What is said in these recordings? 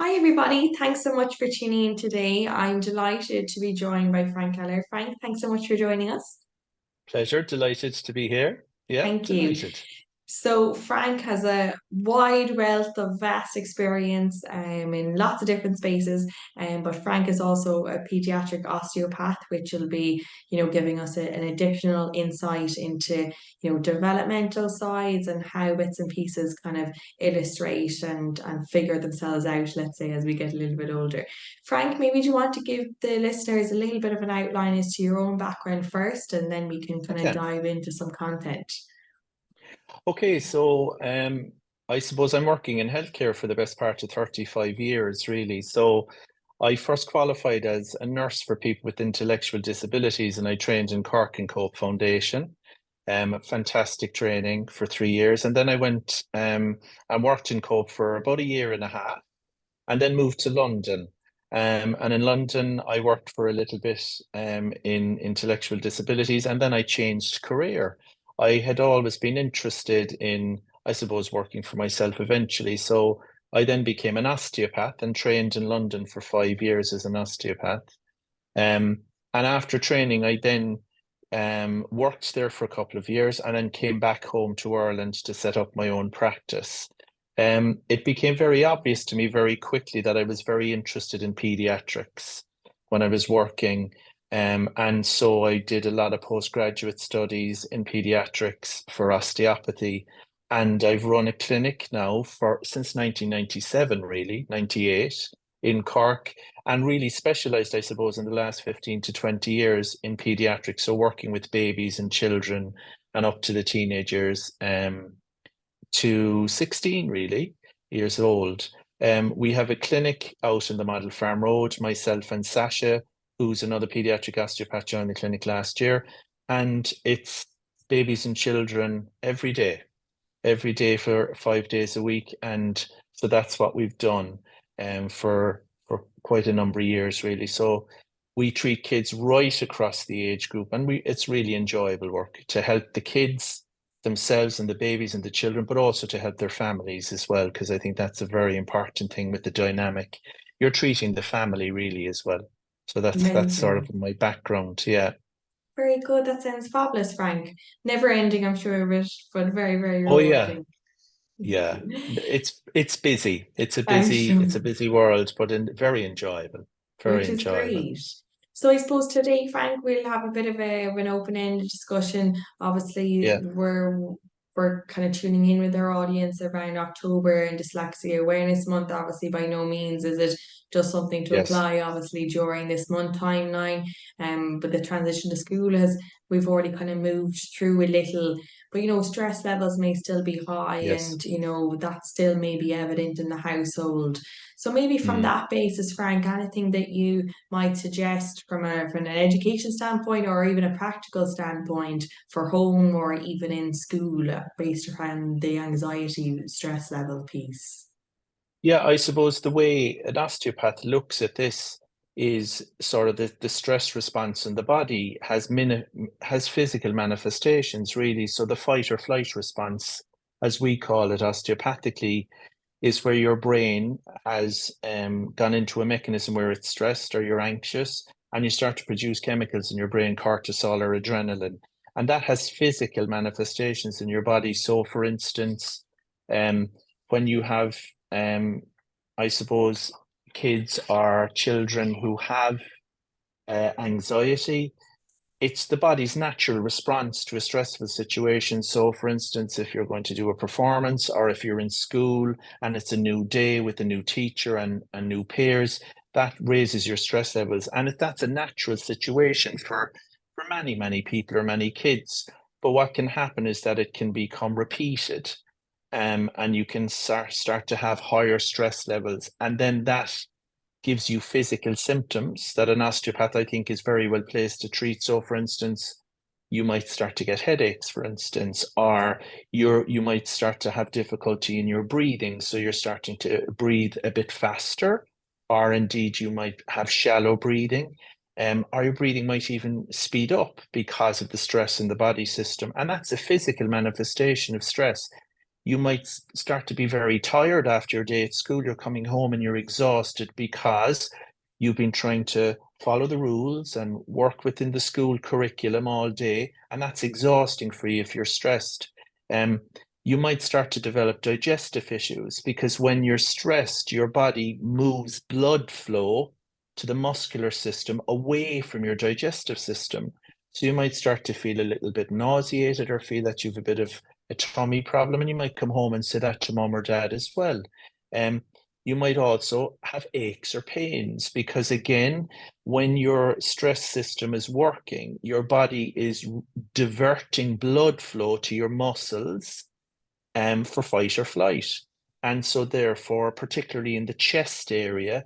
Hi, everybody. Thanks so much for tuning in today. I'm delighted to be joined by Frank Kelleher. Frank, thanks so much for joining us. Pleasure. Delighted to be here. Yeah, Thank you. delighted. So, Frank has a wide wealth of vast experience in lots of different spaces. But Frank is also a pediatric osteopath, which will be, giving us an additional insight into, developmental sides and how bits and pieces kind of illustrate and figure themselves out, let's say, as we get a little bit older. Frank, maybe do you want to give the listeners a little bit of an outline as to your own background first, and then we can I kind of can. dive into some content. Okay, I suppose I'm working in healthcare for the best part of 35 years, really. So I first qualified as a nurse for people with intellectual disabilities, and I trained in Cork and Cope Foundation. Fantastic training for 3 years. And then I went and worked in Cope for about a year and a half, and then moved to London. And in London, I worked for a little bit in intellectual disabilities, and then I changed career. I had always been interested in, I suppose, working for myself eventually. So I then became an osteopath and trained in London for 5 years as an osteopath. And after training, I then worked there for a couple of years and then came back home to Ireland to set up my own practice. It became very obvious to me very quickly that I was very interested in pediatrics when I was working. And so I did a lot of postgraduate studies in pediatrics for osteopathy. And I've run a clinic now for since 1997, really, 98 in Cork, and really specialized, I suppose, in the last 15 to 20 years in pediatrics. So working with babies and children and up to the teenagers. To 16 really years old. We have a clinic out in the Model Farm Road. Myself and Sasha, who's another pediatric osteopath, joined the clinic last year. And it's babies and children every day for 5 days a week. And so that's what we've done for quite a number of years, really. So we treat kids right across the age group, and it's really enjoyable work to help the kids themselves and the babies and the children, but also to help their families as well, because I think that's a very important thing with the dynamic. You're treating the family really as well. So that's sort Amazing. of my background. Yeah. Very good. That sounds fabulous, Frank. Never ending, I'm sure, but very, very Oh yeah. rewarding. Yeah. It's busy. I'm sure, It's a busy world, but very enjoyable. Very which is enjoyable. great. So I suppose today, Frank, we'll have a bit of an open-ended discussion. Obviously, Yeah. we're kind of tuning in with our audience around October and Dyslexia Awareness Month. Obviously, by no means is it just something to Yes. apply, obviously, during this month timeline. But the transition to school we've already kind of moved through a little, but stress levels may still be high, Yes. and that still may be evident in the household. So maybe from Mm. that basis, Frank, anything that you might suggest from an education standpoint or even a practical standpoint for home or even in school based around the anxiety stress level piece? Yeah, I suppose the way an osteopath looks at this is sort of the stress response in the body has physical manifestations really. So the fight or flight response, as we call it osteopathically, is where your brain has gone into a mechanism where it's stressed or you're anxious, and you start to produce chemicals in your brain, cortisol or adrenaline, and that has physical manifestations in your body. So, for instance, um, when you have, um, I suppose, kids or children who have anxiety, it's the body's natural response to a stressful situation. So, for instance, if you're going to do a performance or if you're in school and it's a new day with a new teacher and new peers, that raises your stress levels. And that's a natural situation for many people or many kids. But what can happen is that it can become repeated, and you can start to have higher stress levels. And then that gives you physical symptoms that an osteopath, I think, is very well placed to treat. So, for instance, you might start to get headaches, for instance, or you might start to have difficulty in your breathing. So you're starting to breathe a bit faster, or indeed you might have shallow breathing. Or your breathing might even speed up because of the stress in the body system. And that's a physical manifestation of stress. you might start to be very tired after your day at school. You're coming home and you're exhausted because you've been trying to follow the rules and work within the school curriculum all day, and that's exhausting for you if you're stressed. Um, you might start to develop digestive issues because when you're stressed, your body moves blood flow to the muscular system away from your digestive system. So you might start to feel a little bit nauseated or feel that you've a bit of a tummy problem, and you might come home and say that to mom or dad as well. Um, you might also have aches or pains because, again, when your stress system is working, your body is diverting blood flow to your muscles for fight or flight. And so, therefore, particularly in the chest area,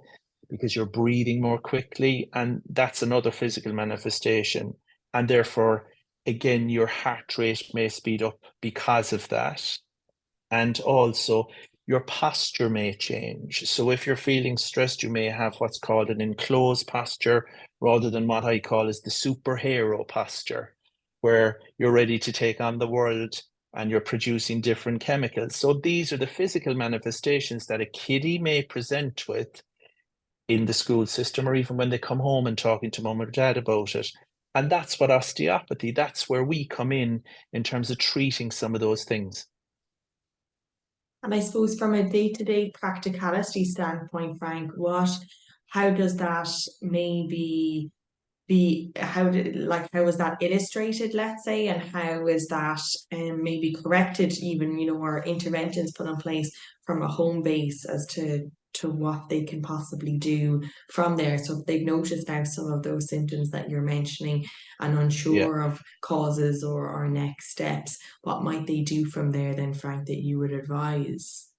because you're breathing more quickly, and that's another physical manifestation. And therefore, again, your heart rate may speed up because of that. And also, your posture may change. So, if you're feeling stressed, you may have what's called an enclosed posture rather than what I call is the superhero posture, where you're ready to take on the world and you're producing different chemicals. So, these are the physical manifestations that a kiddie may present with in the school system or even when they come home and talking to mum or dad about it. And that's what osteopathy, that's where we come in terms of treating some of those things. And I suppose from a day-to-day practicality standpoint, Frank, how does that maybe how is that illustrated, let's say, and how is that maybe corrected, even, or interventions put in place from a home base as to what they can possibly do from there. So if they've noticed now some of those symptoms that you're mentioning and Yeah. unsure of causes or next steps, what might they do from there then, Frank, that you would advise?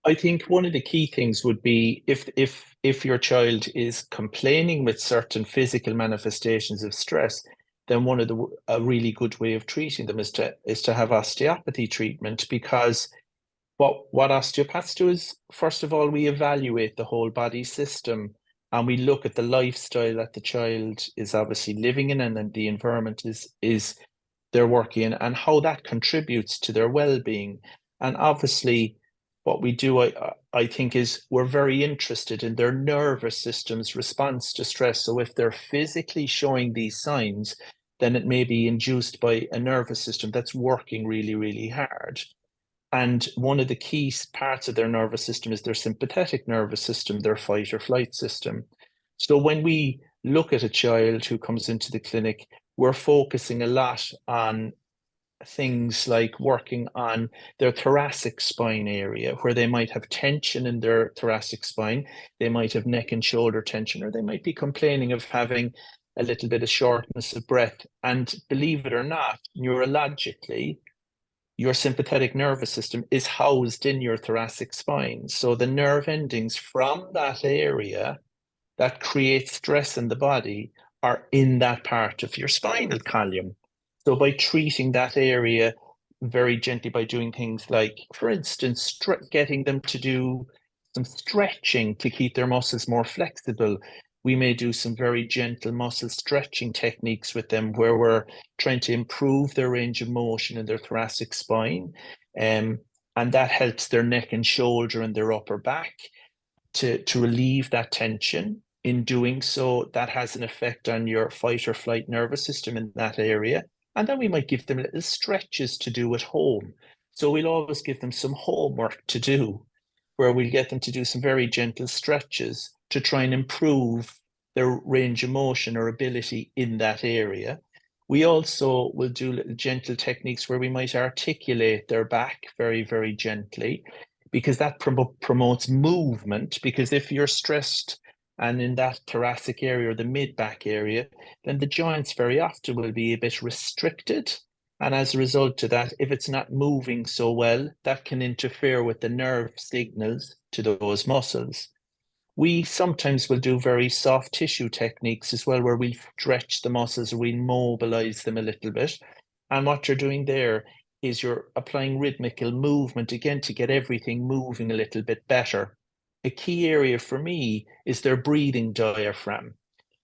I think one of the key things would be if your child is complaining with certain physical manifestations of stress, then one of the a really good way of treating them is to have osteopathy treatment because what osteopaths do is, first of all, we evaluate the whole body system and we look at the lifestyle that the child is obviously living in and then the environment is they're working in and how that contributes to their well-being. And obviously, what we do, I think, is we're very interested in their nervous system's response to stress. So if they're physically showing these signs, then it may be induced by a nervous system that's working really, really hard. And one of the key parts of their nervous system is their sympathetic nervous system, their fight or flight system. So when we look at a child who comes into the clinic, we're focusing a lot on things like working on their thoracic spine area, where they might have tension in their thoracic spine. They might have neck and shoulder tension, or they might be complaining of having a little bit of shortness of breath. And believe it or not, neurologically, your sympathetic nervous system is housed in your thoracic spine. So the nerve endings from that area that create stress in the body are in that part of your spinal column. So by treating that area very gently by doing things like, for instance, getting them to do some stretching to keep their muscles more flexible. We may do some very gentle muscle stretching techniques with them where we're trying to improve their range of motion in their thoracic spine. Um, and that helps their neck and shoulder and their upper back to relieve that tension. In doing so, that has an effect on your fight or flight nervous system in that area. And then we might give them little stretches to do at home. So we'll always give them some homework to do, where we'll get them to do some very gentle stretches to try and improve their range of motion or ability in that area. We also will do little gentle techniques where we might articulate their back very, very gently because that promotes movement. Because if you're stressed and in that thoracic area or the mid back area, then the joints very often will be a bit restricted. And as a result of that, if it's not moving so well, that can interfere with the nerve signals to those muscles. We sometimes will do very soft tissue techniques as well, where we stretch the muscles or we mobilize them a little bit. And what you're doing there is you're applying rhythmical movement again to get everything moving a little bit better. A key area for me is their breathing diaphragm,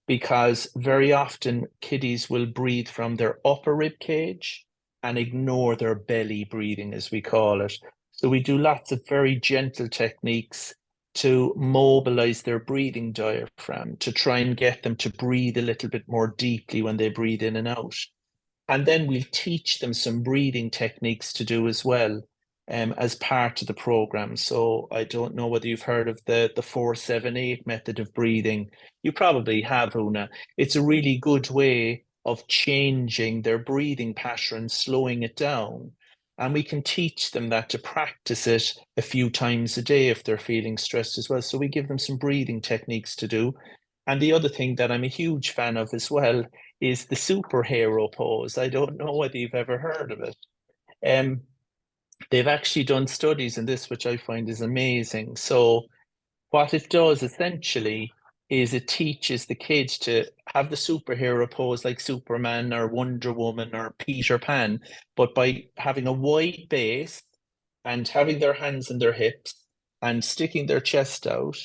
because very often kiddies will breathe from their upper rib cage and ignore their belly breathing, as we call it. So we do lots of very gentle techniques to mobilize their breathing diaphragm, to try and get them to breathe a little bit more deeply when they breathe in and out. And then we'll teach them some breathing techniques to do as well, as part of the program. So I don't know whether you've heard of the 4-7-8 method of breathing. You probably have, Una. It's a really good way of changing their breathing pattern, slowing it down. And we can teach them that to practice it a few times a day if they're feeling stressed as well. So we give them some breathing techniques to do. And the other thing that I'm a huge fan of as well is the superhero pose. I don't know whether you've ever heard of it. Um, they've actually done studies in this, which I find is amazing. So what it does essentially is it teaches the kids to have the superhero pose like Superman or Wonder Woman or Peter Pan, but by having a wide base and having their hands in their hips and sticking their chest out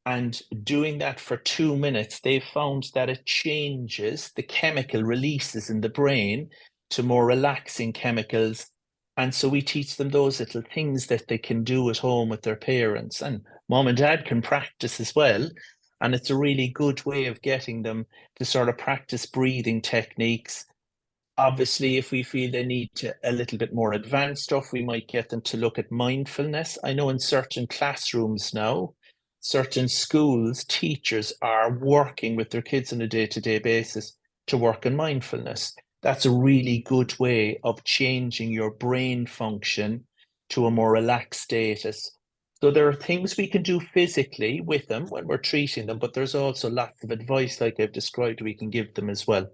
and doing that for 2 minutes, they've found that it changes the chemical releases in the brain to more relaxing chemicals. And so we teach them those little things that they can do at home with their parents. And mom and dad can practice as well. And it's a really good way of getting them to sort of practice breathing techniques. Obviously, if we feel they need a little bit more advanced stuff, we might get them to look at mindfulness. I know in certain classrooms now, certain schools, teachers are working with their kids on a day-to-day basis to work on mindfulness. That's a really good way of changing your brain function to a more relaxed status. So there are things we can do physically with them when we're treating them, but there's also lots of advice, like I've described, we can give them as well.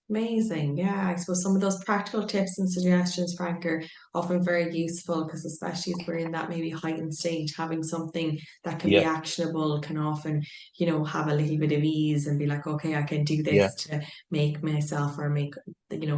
Amazing. Yeah, I suppose some of those practical tips and suggestions, Frank, are often very useful because, especially as we're in that maybe heightened state, having something that can be Yeah, actionable can often, have a little bit of ease and be like, okay, I can do yeah. this to make myself or make,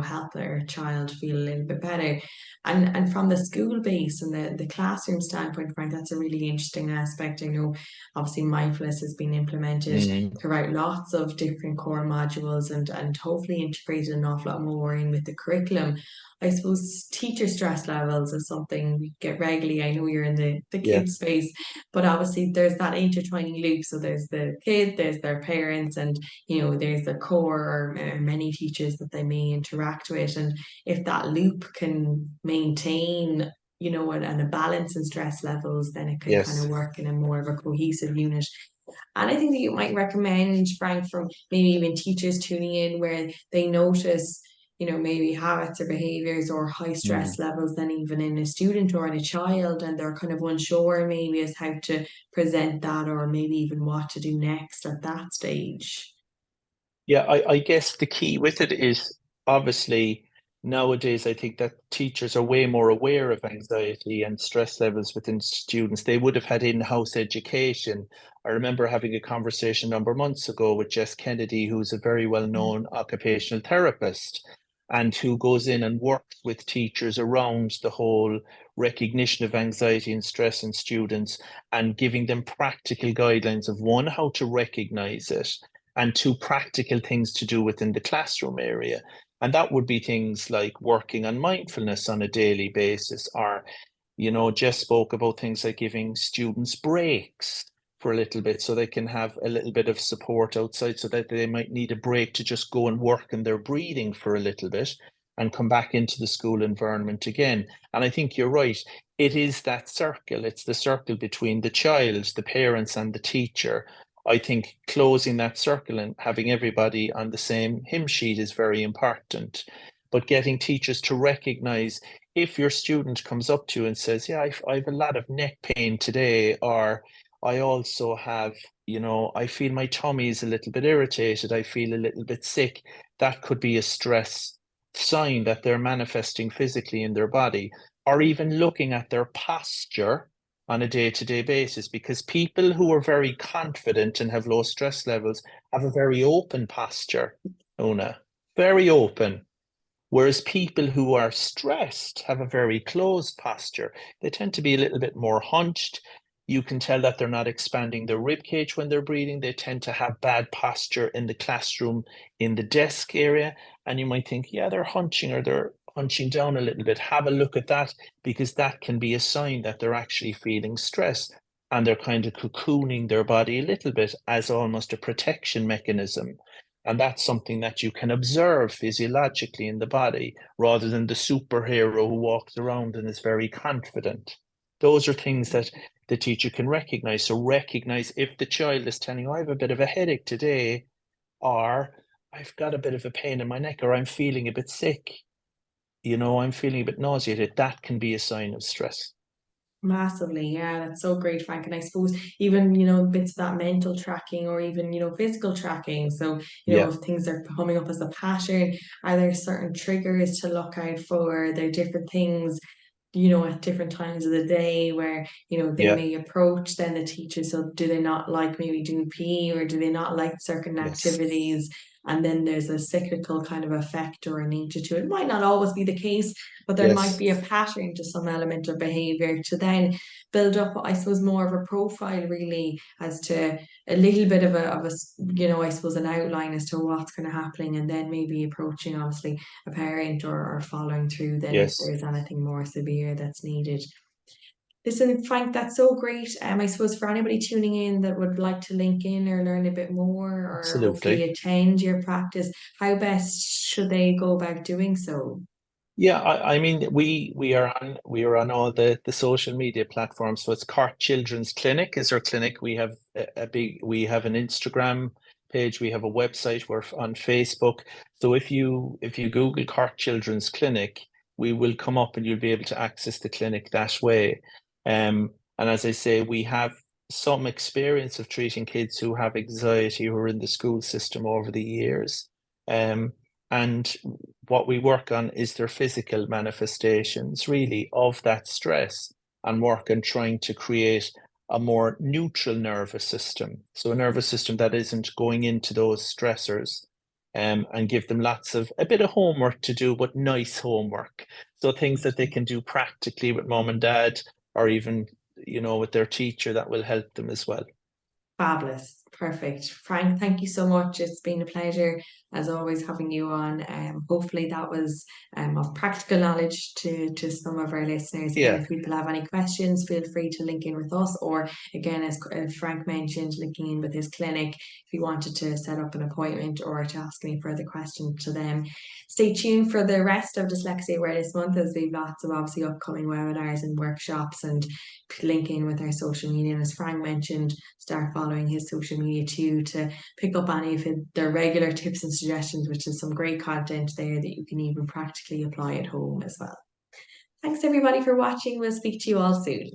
help their child feel a little bit better. And from the school base and the classroom standpoint, Frank, that's a really interesting aspect. I know obviously mindfulness has been implemented Mm, throughout lots of different core modules and hopefully integrated an awful lot more in with the curriculum. I suppose teacher stress levels is something we get regularly. I know you're in the yeah, kids space, but obviously there's that intertwining loop. So there's the kid, there's their parents, and there's the core or many teachers that they may interact with. And if that loop can maintain and a balance in stress levels, then it can kind of yes. work in a more of a cohesive unit. And I think that you might recommend, Frank, from maybe even teachers tuning in where they notice, maybe habits or behaviors or high Mm. stress levels than even in a student or in a child, and they're kind of unsure maybe as how to present that or maybe even what to do next at that stage. Yeah, I guess the key with it is obviously nowadays I think that teachers are way more aware of anxiety and stress levels within students. They would have had in-house education. I remember having a conversation a number of months ago with Jess Kennedy, who's a very well-known occupational therapist and who goes in and works with teachers around the whole recognition of anxiety and stress in students and giving them practical guidelines of one, how to recognize it and two practical things to do within the classroom area. And that would be things like working on mindfulness on a daily basis, or, Jess spoke about things like giving students breaks for a little bit so they can have a little bit of support outside so that they might need a break to just go and work on their breathing for a little bit and come back into the school environment again. And I think you're right. It is that circle. It's the circle between the child, the parents, and the teacher. I think closing that circle and having everybody on the same hymn sheet is very important. But getting teachers to recognize if your student comes up to you and says, yeah, I've a lot of neck pain today, or I also have, I feel my tummy is a little bit irritated, I feel a little bit sick, that could be a stress sign that they're manifesting physically in their body, or even looking at their posture on a day-to-day basis, because people who are very confident and have low stress levels have a very open posture, Una, very open. Whereas people who are stressed have a very closed posture. They tend to be a little bit more hunched. You can tell that they're not expanding their rib cage when they're breathing. They tend to have bad posture in the classroom, in the desk area. And you might think, yeah, they're hunching or they're hunching down a little bit, have a look at that, because that can be a sign that they're actually feeling stress and they're kind of cocooning their body a little bit as almost a protection mechanism. And that's something that you can observe physiologically in the body rather than the superhero who walks around and is very confident. Those are things that the teacher can recognize. So recognize if the child is telling, oh, I have a bit of a headache today, or I've got a bit of a pain in my neck, or I'm feeling a bit sick, I'm feeling a bit nauseated, that can be a sign of stress. Massively, yeah, that's so great, Frank. And I suppose even, bits of that mental tracking or even, physical tracking. So, Yeah, if things are coming up as a pattern, are there certain triggers to look out for? Are there different things, at different times of the day where, they yeah, may approach then the teacher. So do they not like maybe doing PE or do they not like certain yes, activities? And then there's a cyclical kind of effect or a nature to it. It might not always be the case, but there might yes, be a pattern to some element of behavior to then build up, I suppose, more of a profile really as to a little bit of a I suppose an outline as to what's kind of happening and then maybe approaching obviously a parent or following through then if yes, there's anything more severe that's needed. Listen, Frank, that's so great. I suppose for anybody tuning in that would like to link in or learn a bit more or hopefully absolutely. attend your practice, how best should they go about doing so? Yeah, I mean we are on all the social media platforms. So it's Cork Children's Clinic is our clinic. We have we have an Instagram page, we have a website, we're on Facebook. So if you Google Cork Children's Clinic, we will come up and you'll be able to access the clinic that way. And as I say, we have some experience of treating kids who have anxiety who are in the school system over the years. And what we work on is their physical manifestations, really, of that stress and work on trying to create a more neutral nervous system. So, a nervous system that isn't going into those stressors, and give them a bit of homework to do, but nice homework. So, things that they can do practically with mom and dad, or even, with their teacher that will help them as well. Fabulous. Perfect. Frank, thank you so much. It's been a pleasure, as always, having you on. Hopefully, that was of practical knowledge to some of our listeners. Again, Yeah, if people have any questions, feel free to link in with us, or again, as Frank mentioned, linking in with his clinic if you wanted to set up an appointment or to ask any further questions to them. Stay tuned for the rest of Dyslexia Awareness Month as we've lots of obviously upcoming webinars and workshops and link in with our social media. And as Frank mentioned, start following his social media too to pick up any of their regular tips and suggestions, which is some great content there that you can even practically apply at home as well. Thanks everybody for watching. We'll speak to you all soon.